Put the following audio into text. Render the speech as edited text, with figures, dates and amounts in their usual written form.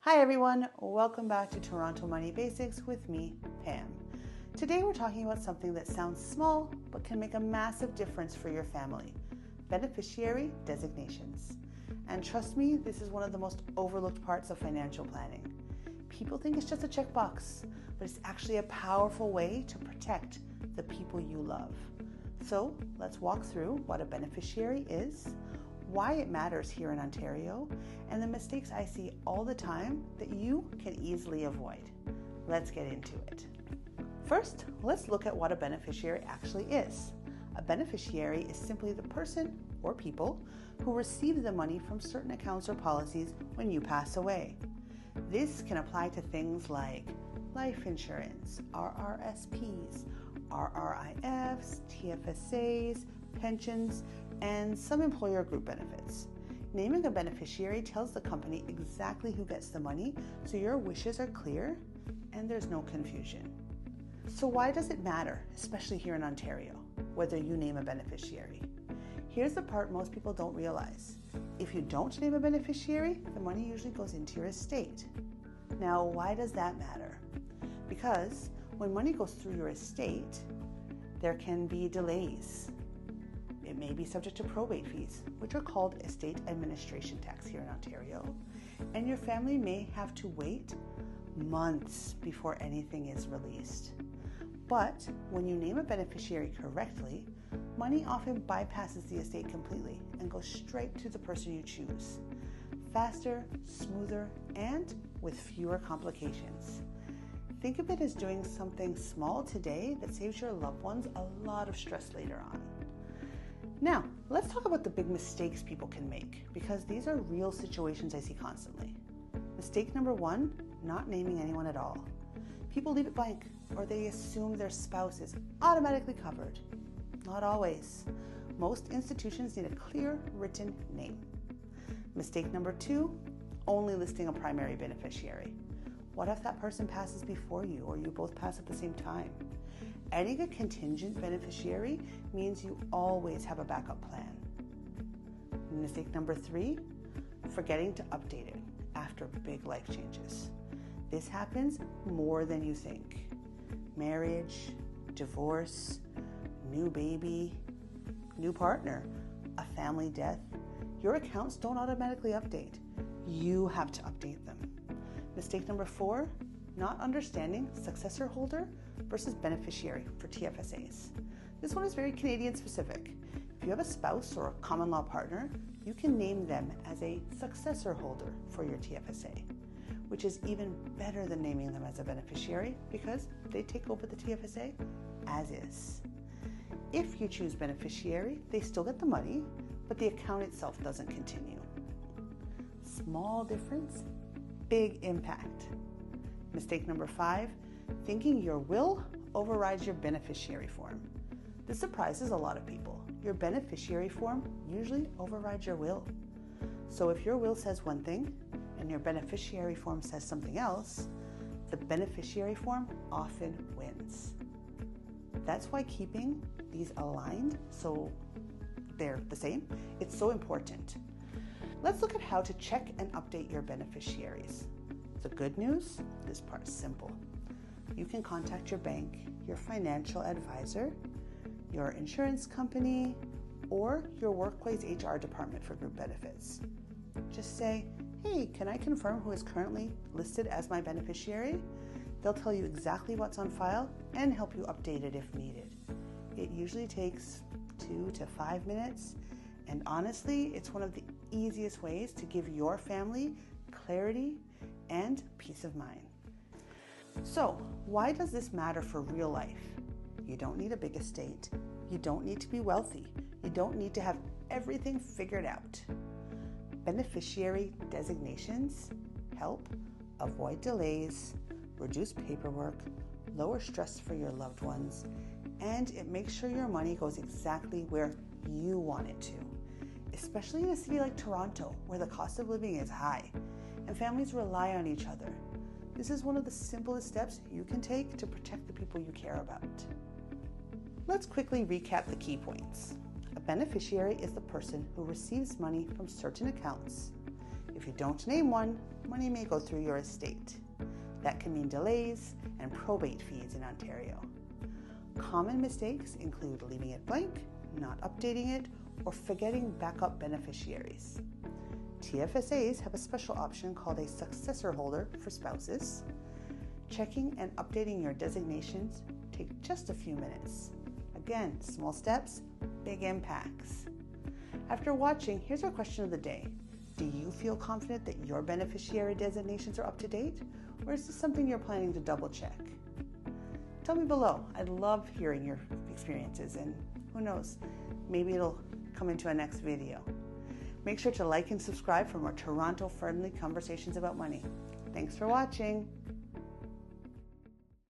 Hi everyone, welcome back to Toronto Money Basics with me, Pam. Today we're talking about something that sounds small but can make a massive difference for your family, beneficiary designations. And trust me, this is one of the most overlooked parts of financial planning. People think it's just a checkbox, but it's actually a powerful way to protect the people you love. So let's walk through what a beneficiary is, why it matters here in Ontario, and the mistakes I see all the time that you can easily avoid. Let's get into it. First, let's look at what a beneficiary actually is. A beneficiary is simply the person or people who receive the money from certain accounts or policies when you pass away. This can apply to things like life insurance, RRSPs, RRIFs, TFSAs, pensions, and some employer group benefits. Naming a beneficiary tells the company exactly who gets the money, so your wishes are clear and there's no confusion. So why does it matter, especially here in Ontario, whether you name a beneficiary? Here's the part most people don't realize. If you don't name a beneficiary, the money usually goes into your estate. Now, why does that matter? Because when money goes through your estate, there can be delays. It may be subject to probate fees, which are called estate administration tax here in Ontario, and your family may have to wait months before anything is released. But when you name a beneficiary correctly, money often bypasses the estate completely and goes straight to the person you choose. Faster, smoother, and with fewer complications. Think of it as doing something small today that saves your loved ones a lot of stress later on. Now, let's talk about the big mistakes people can make, because these are real situations I see constantly. Mistake number one, not naming anyone at all. People leave it blank, or they assume their spouse is automatically covered. Not always. Most institutions need a clear written name. Mistake number two, only listing a primary beneficiary. What if that person passes before you, or you both pass at the same time? Adding a contingent beneficiary means you always have a backup plan. Mistake number three, forgetting to update it after big life changes. This happens more than you think. Marriage, divorce, new baby, new partner, a family death. Your accounts don't automatically update. You have to update them. Mistake number four, not understanding successor holder versus beneficiary for TFSAs. This one is very Canadian specific. If you have a spouse or a common law partner, you can name them as a successor holder for your TFSA, which is even better than naming them as a beneficiary because they take over the TFSA as is. If you choose beneficiary, they still get the money, but the account itself doesn't continue. Small difference, big impact. Mistake number five, thinking your will overrides your beneficiary form. This surprises a lot of people. Your beneficiary form usually overrides your will. So if your will says one thing and your beneficiary form says something else, the beneficiary form often wins. That's why keeping these aligned so they're the same, it's so important. Let's look at how to check and update your beneficiaries. The good news, this part's simple. You can contact your bank, your financial advisor, your insurance company, or your workplace HR department for group benefits. Just say, hey, can I confirm who is currently listed as my beneficiary? They'll tell you exactly what's on file and help you update it if needed. It usually takes 2 to 5 minutes, and honestly, it's one of the easiest ways to give your family clarity and peace of mind. So, why does this matter for real life? You don't need a big estate. You don't need to be wealthy. You don't need to have everything figured out. Beneficiary designations help avoid delays, reduce paperwork, lower stress for your loved ones, and it makes sure your money goes exactly where you want it to, especially in a city like Toronto, where the cost of living is high and families rely on each other. This is one of the simplest steps you can take to protect the people you care about. Let's quickly recap the key points. A beneficiary is the person who receives money from certain accounts. If you don't name one, money may go through your estate. That can mean delays and probate fees in Ontario. Common mistakes include leaving it blank, not updating it, or forgetting backup beneficiaries. TFSAs have a special option called a successor holder for spouses. Checking and updating your designations take just a few minutes. Again, small steps, big impacts. After watching, here's our question of the day. Do you feel confident that your beneficiary designations are up to date? Or is this something you're planning to double check? Tell me below. I'd love hearing your experiences, and who knows, maybe it'll come into a next video. Make sure to like and subscribe for more Toronto-friendly conversations about money. Thanks for watching.